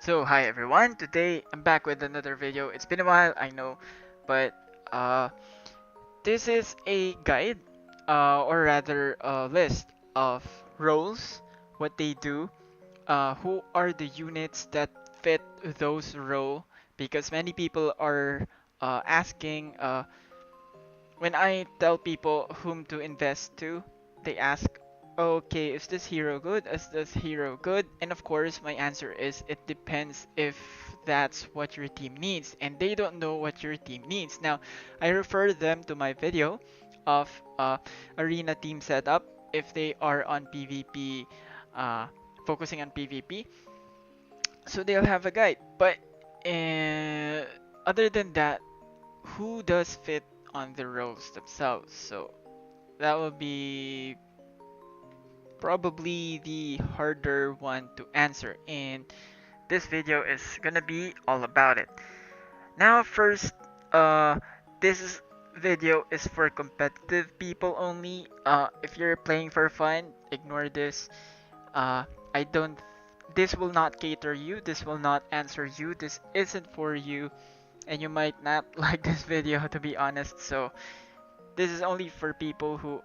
So hi everyone, today I'm back with another video. It's been a while, I know, but uh, this is a guide, or rather a list of roles, what they do, who are the units that fit those role, because many people are asking, when I tell people whom to invest to, they ask, okay, is this hero good? Is this hero good? And of course, my answer is it depends if that's what your team needs. And they don't know what your team needs. Now, I refer them to my video of arena team setup if they are on PvP, uh, focusing on PvP. So they'll have a guide. But other than that, who does fit on the roles themselves? So that will be probably the harder one to answer, and this video is gonna be all about it. Now first, this video is for competitive people only. If you're playing for fun, ignore this. I don't This will not cater you, this will not answer you, this isn't for you, and you might not like this video, to be honest. So this is only for people who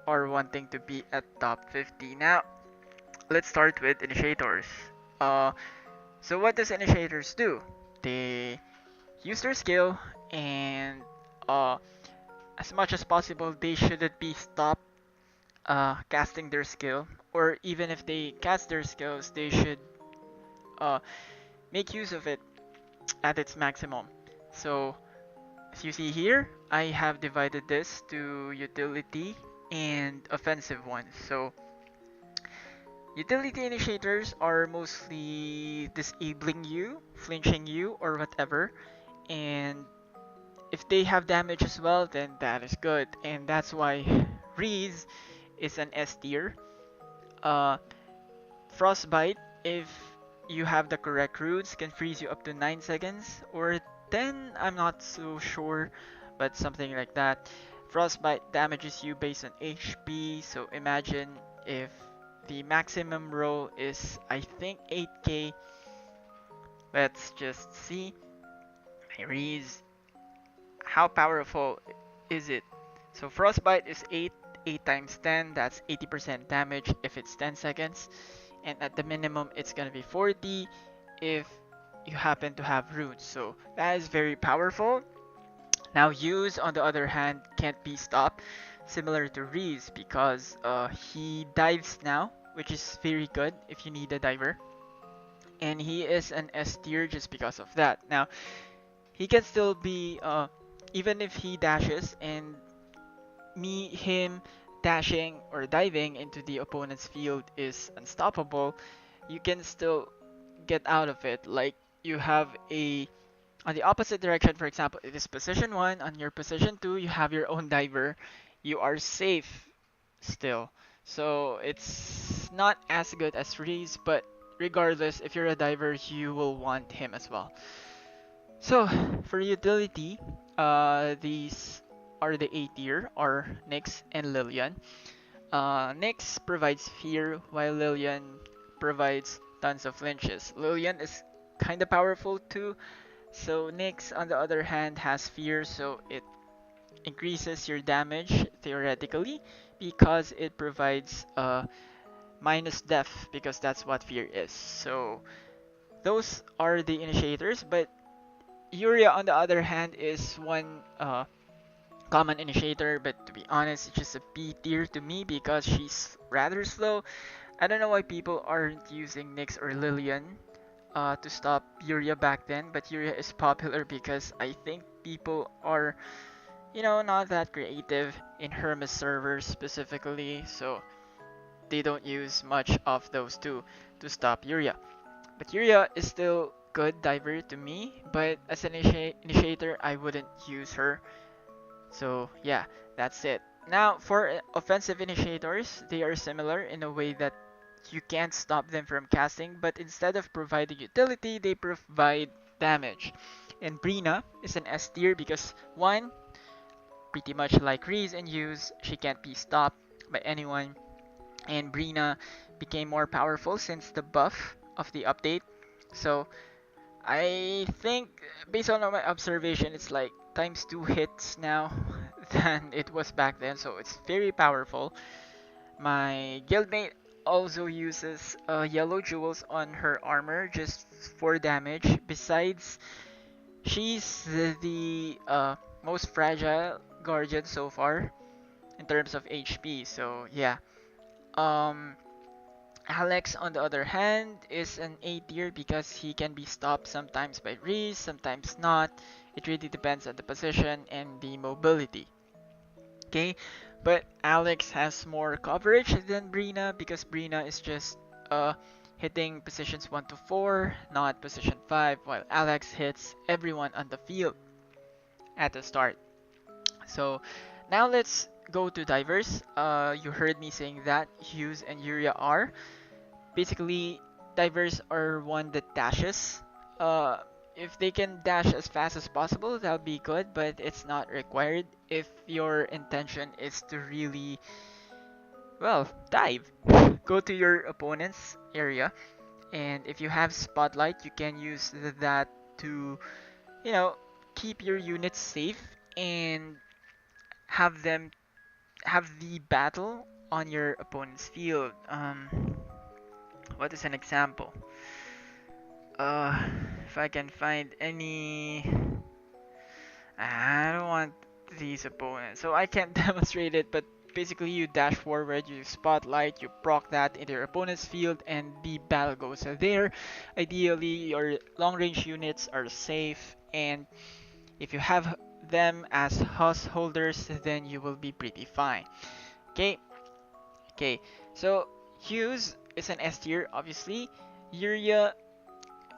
are wanting to be at top 50. Now, let's start with initiators. Uh, so what does initiators do? They use their skill, and uh, as much as possible, they shouldn't be stopped casting their skill. Or even if they cast their skills, they should uh, make use of it at its maximum. So as you see here, I have divided this to utility and offensive ones. So utility initiators are mostly disabling you, flinching you, or whatever. And if they have damage as well, then that is good. And that's why Reese is an S tier. Uh, Frostbite, if you have the correct roots, can freeze you up to 9 seconds or 10, I'm not so sure, but something like that. Frostbite damages you based on HP, so imagine if the maximum roll is, I think, 8k. Let's just see. Reese, how powerful is it? So Frostbite is 8 times 10, that's 80% damage if it's 10 seconds. And at the minimum, it's gonna be 40 if you happen to have roots. So that is very powerful. Now Use, on the other hand, can't be stopped, similar to Reese, because he dives now, which is very good if you need a diver. And he is an S tier just because of that. Now, he can still be, even if he dashes, and him dashing or diving into the opponent's field is unstoppable, you can still get out of it. Like, you have a, on the opposite direction, for example, it is position 1, on your position 2, you have your own diver, you are safe still. So it's not as good as Reese, but regardless, if you're a diver, you will want him as well. So for utility, these are the A tier, are Nyx and Lilian. Nyx provides fear, while Lilian provides tons of flinches. Lilian is kinda powerful too, so Nyx on the other hand has fear, so it increases your damage theoretically because it provides minus death, because that's what fear is. So those are the initiators, but Yuria on the other hand is one common initiator, but to be honest, it's just a B tier to me because she's rather slow. I don't know why people aren't using Nyx or Lilian to stop Yuria back then, but Yuria is popular because I think people are, not that creative in Hermes servers specifically, so they don't use much of those two to stop Yuria. But Yuria is still good diver to me, but as an initiator, I wouldn't use her. So yeah, that's it. Now for offensive initiators, they are similar in a way that you can't stop them from casting, but instead of providing utility, they provide damage. And Brina is an S tier because one, pretty much like Reese and Use, she can't be stopped by anyone. And Brina became more powerful since the buff of the update. So I think based on my observation, it's like times 2 hits now than it was back then. So it's very powerful. My guildmate also uses yellow jewels on her armor just for damage. Besides, she's the most fragile guardian so far in terms of HP. So yeah. Um, Alex, on the other hand, is an A tier because he can be stopped sometimes by Reese, sometimes not. It really depends on the position and the mobility. Okay, but Alex has more coverage than Brina because Brina is just hitting positions 1 to 4, not position 5, while Alex hits everyone on the field at the start. So now let's go to divers. You heard me saying that Huze and Yuria are. Basically, divers are one that dashes. Uh, if they can dash as fast as possible, that'll be good, but it's not required if your intention is to really, well, dive. Go to your opponent's area, and if you have spotlight, you can use that to, you know, keep your units safe and have them have the battle on your opponent's field. What is an example? Uh, if I can find any, I don't want these opponents, so I can't demonstrate it. But basically, you dash forward, you spotlight, you proc that into your opponent's field, and the battle goes there. Ideally, your long-range units are safe, and if you have them as house holders, then you will be pretty fine. Okay, okay. So Hughes is an S tier, obviously. Yuria,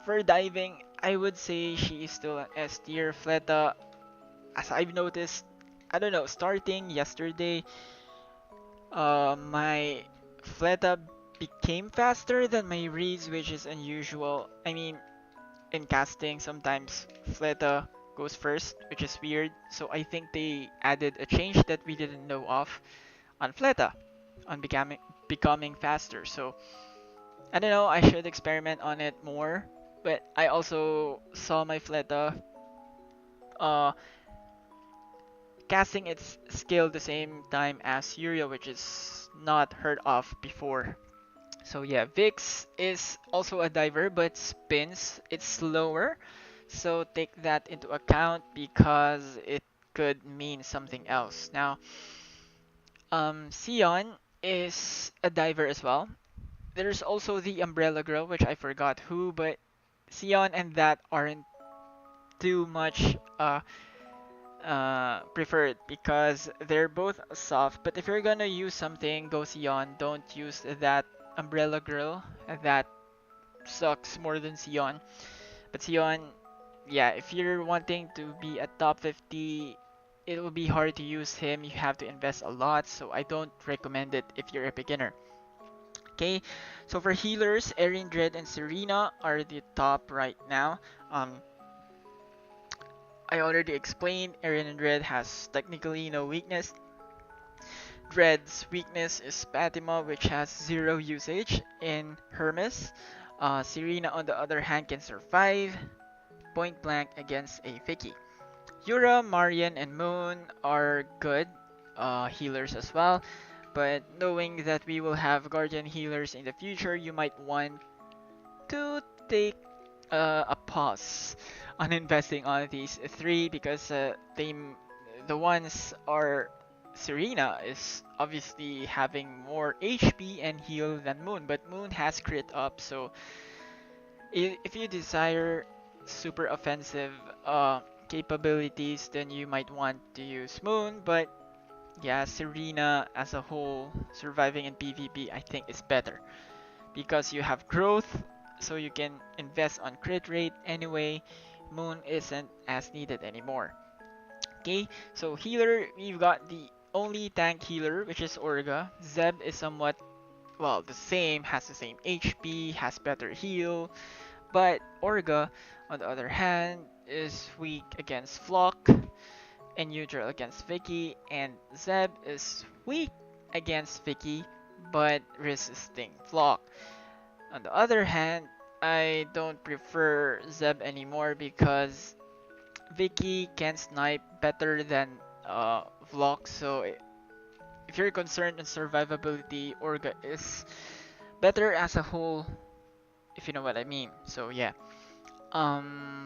for diving, I would say she is still an S tier. Fletta, as I've noticed, I don't know, starting yesterday, my Fletta became faster than my Reese, which is unusual. I mean, in casting, sometimes Fletta goes first, which is weird. So I think they added a change that we didn't know of on Fletta, on becoming faster. So I don't know, I should experiment on it more. But I also saw my Fletta uh, casting its skill the same time as Yuria, which is not heard of before. So yeah, Vix is also a diver, but spins. It's slower, so take that into account because it could mean something else. Now, Sion is a diver as well. There's also the Umbrella Girl, which I forgot who, but Sion and that aren't too much preferred because they're both soft. But if you're gonna use something, go Sion. Don't use that Umbrella Girl. That sucks more than Sion. But Sion, yeah, if you're wanting to be a top 50, it will be hard to use him. You have to invest a lot, so I don't recommend it if you're a beginner. Okay, so for healers, Erin, Dred, and Serena are the top right now. I already explained Erin and Dred has technically no weakness. Dred's weakness is Fatima, which has zero usage in Hermes. Serena, on the other hand, can survive point blank against a Vicky. Yura, Marien, and Moon are good healers as well, but knowing that we will have Guardian healers in the future, you might want to take a pause on investing on these three because the ones are Serena is obviously having more HP and heal than Moon, but Moon has crit up, so if you desire super offensive capabilities, then you might want to use Moon, but yeah, Serena as a whole surviving in PvP I think is better because you have growth, so you can invest on crit rate anyway. Moon isn't as needed anymore. Okay, so healer, we've got the only tank healer, which is Orga. Zeb is somewhat, well, the same, has the same HP, has better heal, but Orga, on the other hand, is weak against Vlok and neutral against Vicky, and Zeb is weak against Vicky, but resisting Vlok. On the other hand, I don't prefer Zeb anymore because Vicky can snipe better than Vlok. So if you're concerned on survivability, Orga is better as a whole, if you know what I mean. So yeah.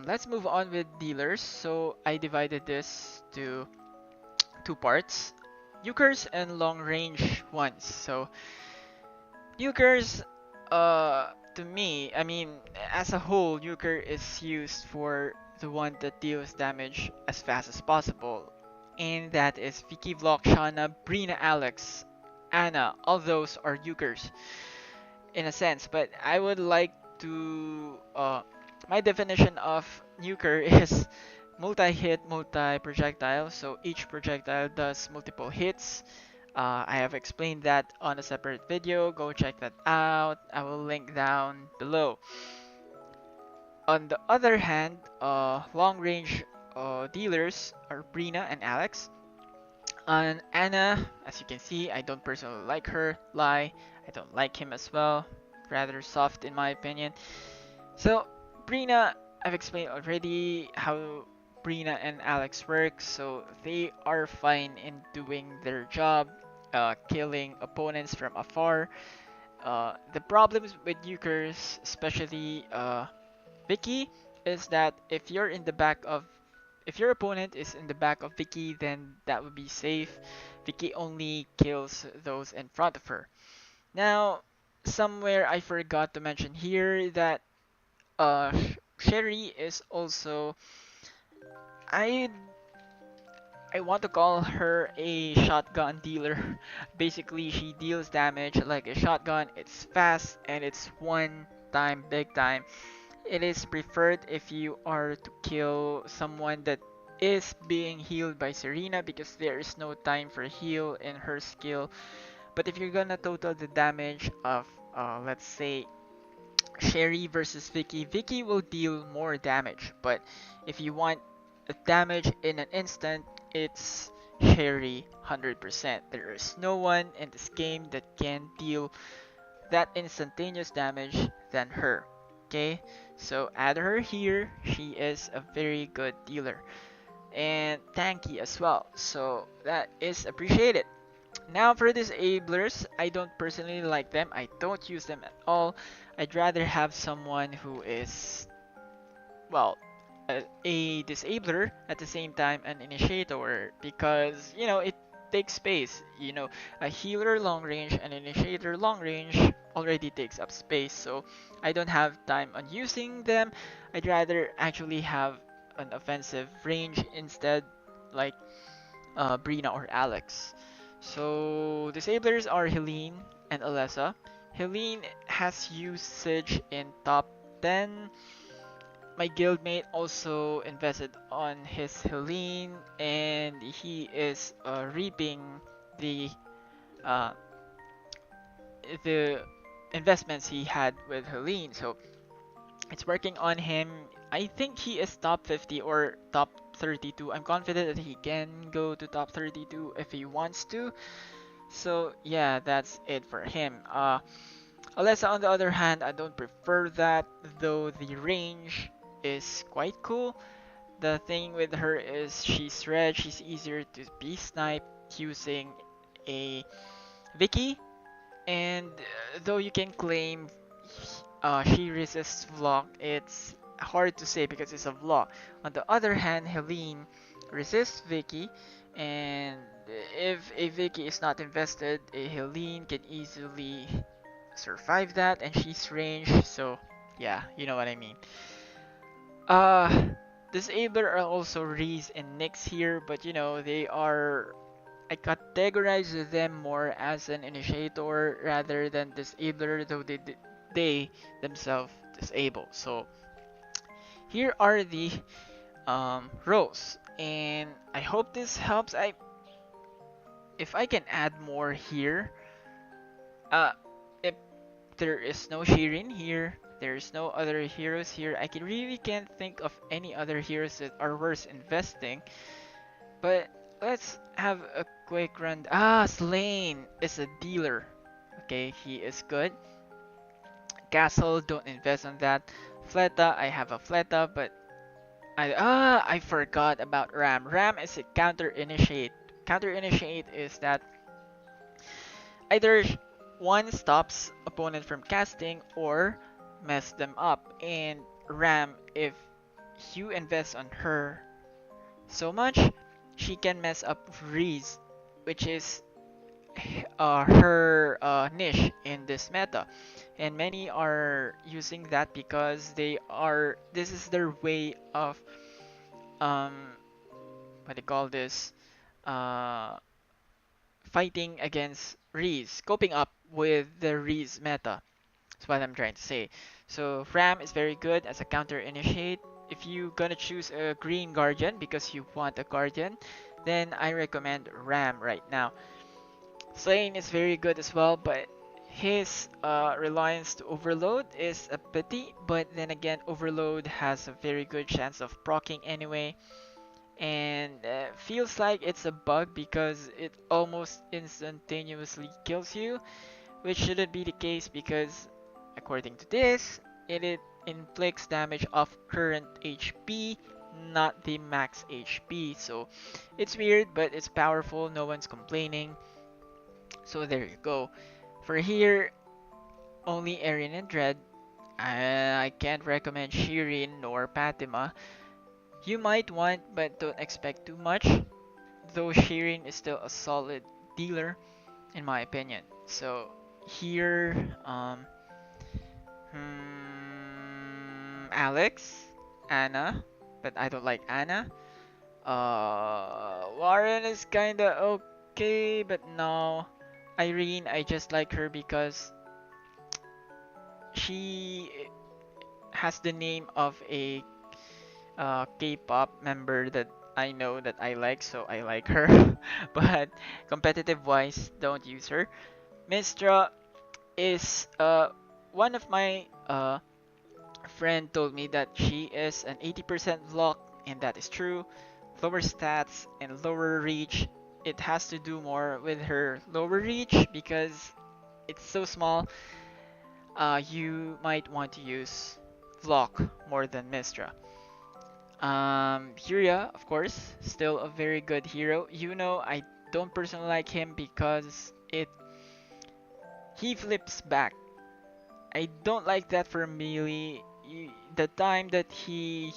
Let's move on with dealers. So I divided this to two parts: Nukers and long range ones. So Nukers, to me, I mean, as a whole, Nuker is used for the one that deals damage as fast as possible. And that is Vicky, Vlok, Shana, Brina, Alex, Anna. All those are Nukers in a sense. But I would like to, my definition of Nuker is multi-hit, multi-projectile. So each projectile does multiple hits. I have explained that on a separate video. Go check that out. I will link down below. On the other hand, long-range dealers are Brina and Alex. And Anna, as you can see, I don't personally like her. Lai, I don't like him as well. Rather soft in my opinion. So Brina, I've explained already how Brina and Alex work, so they are fine in doing their job, killing opponents from afar. The problems with Nukers, especially Vicky, is that if your opponent is in the back of Vicky, then that would be safe. Vicky only kills those in front of her. Now, somewhere I forgot to mention here that uh, Sherry is also, I I want to call her a shotgun dealer. Basically, she deals damage like a shotgun. It's fast and it's one time, big time. It is preferred if you are to kill someone that is being healed by Serena because there is no time for heal in her skill. But if you're gonna total the damage of, let's say, Sherry versus Vicky, Vicky will deal more damage. But if you want a damage in an instant, it's Sherry 100%. There is no one in this game that can deal that instantaneous damage than her. Okay, so add her here. She is a very good dealer and tanky as well. So that is appreciated. Now for disablers, I don't personally like them. I don't use them at all. I'd rather have someone who is, well, a disabler at the same time an initiator, because you know it takes space. You know, a healer long range and initiator long range already takes up space, so I don't have time on using them. I'd rather actually have an offensive range instead, like Brina or Alex. So disablers are Helene and Alessa. Helene has usage in top 10. My guildmate also invested on his Helene, and he is reaping the uh, the investments he had with Helene. So it's working on him. I think he is top 50 or top 32. I'm confident that he can go to top 32 if he wants to. So yeah, that's it for him. Alessa on the other hand, I don't prefer that, though the range is quite cool. The thing with her is she's red, she's easier to be sniped using a Vicky, and though you can claim she resists Vlok, it's hard to say because it's a Vlok. On the other hand, Helene resists Vicky, and if a Vicky is not invested, a Helene can easily survive that, and she's ranged, so yeah, you know what I mean. Uh, Disabler are also Reese and Nyx here, but you know, they are, I categorize them more as an initiator rather than disabler, though they themselves disable. So here are the roles, and I hope this helps. If I can add more here, uh, if there is no Shirin here, there's no other heroes here. I really can't think of any other heroes that are worth investing. But let's have a quick run. Slayne is a dealer. Okay, he is good. Castle, don't invest on that. Fletta, I have a Fletta, but I forgot about Ram. Ram is a counter initiate. Counter initiate is that either one stops opponent from casting or mess them up. And Ram, if you invest on her so much, she can mess up Reese, which is her niche in this meta, and many are using that because this is their way of um what do you call this, uh fighting against Reese, coping up with the Reese meta. That's what I'm trying to say. So Ram is very good as a counter initiate. If you gonna choose a green guardian because you want a guardian, then I recommend Ram right now. Slayne is very good as well, but his reliance to Overload is a pity. But then again, Overload has a very good chance of proccing anyway, and feels like it's a bug because it almost instantaneously kills you, which shouldn't be the case because, according to this, it inflicts damage of current HP, not the max HP. So it's weird, but it's powerful. No one's complaining. So there you go. For here, only Erin and Dred. I can't recommend Shirin nor Fatima. You might want, but don't expect too much. Though Shirin is still a solid dealer, in my opinion. So here, Alex, Anna, but I don't like Anna. Warren is kinda okay, but no. Irene, I just like her because she has the name of a K-pop member that I know that I like, so I like her. But competitive wise, don't use her. Mistra is one of my friend told me that she is an 80% Vlok, and that is true. Lower stats and lower reach. It has to do more with her lower reach because it's so small. You might want to use Vlok more than Mistra. Yuria, of course, still a very good hero. Yuno, I don't personally like him because he flips back. I don't like that for melee. The time that he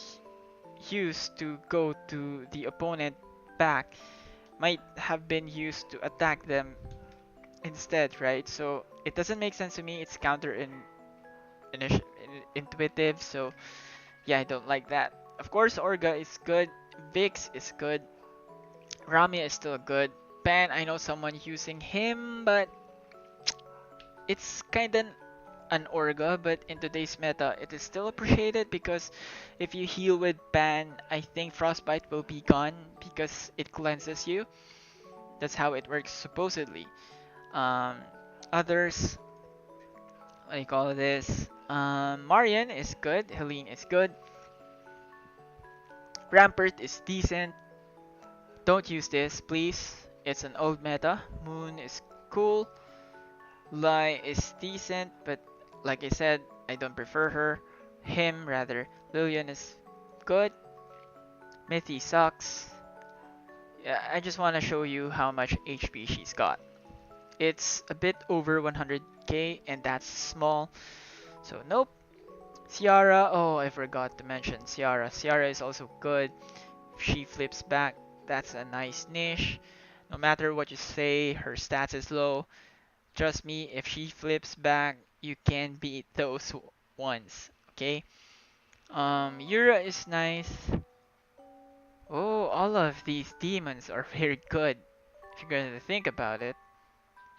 used to go to the opponent back might have been used to attack them instead, right? So it doesn't make sense to me. It's intuitive. So yeah, I don't like that. Of course, Orga is good. Vix is good. Ramia is still good. Pan, I know someone using him, but it's kinda an Orga, but in today's meta, it is still appreciated because if you heal with Pan, I think Frostbite will be gone because it cleanses you. That's how it works supposedly. Others, what do you call this? Marien is good. Helene is good. Rampart is decent. Don't use this, please. It's an old meta. Moon is cool. Lai is decent, but like I said, I don't prefer her. Him, rather. Lilian is good. Mithy sucks. Yeah, I just want to show you how much HP she's got. It's a bit over 100k, and that's small. So, nope. Ciara, oh, I forgot to mention Ciara. Ciara is also good. If she flips back, that's a nice niche. No matter what you say, her stats is low. Trust me, if she flips back, you can beat those ones. Okay? Yura is nice. Oh, all of these demons are very good. If you're gonna think about it.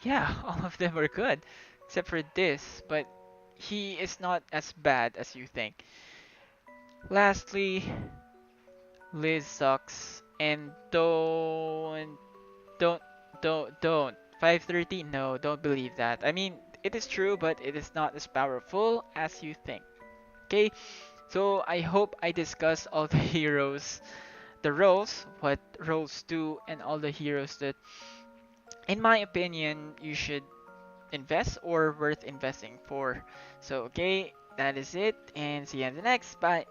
Yeah, all of them are good. Except for this, but he is not as bad as you think. Lastly, Liz sucks. And don't, don't. 530? No, don't believe that. I mean, it is true, but it is not as powerful as you think. Okay? So, I hope I discussed all the heroes, the roles, what roles do, and all the heroes that, in my opinion, you should invest or worth investing for. So okay, that is it, and see you in the next. Bye.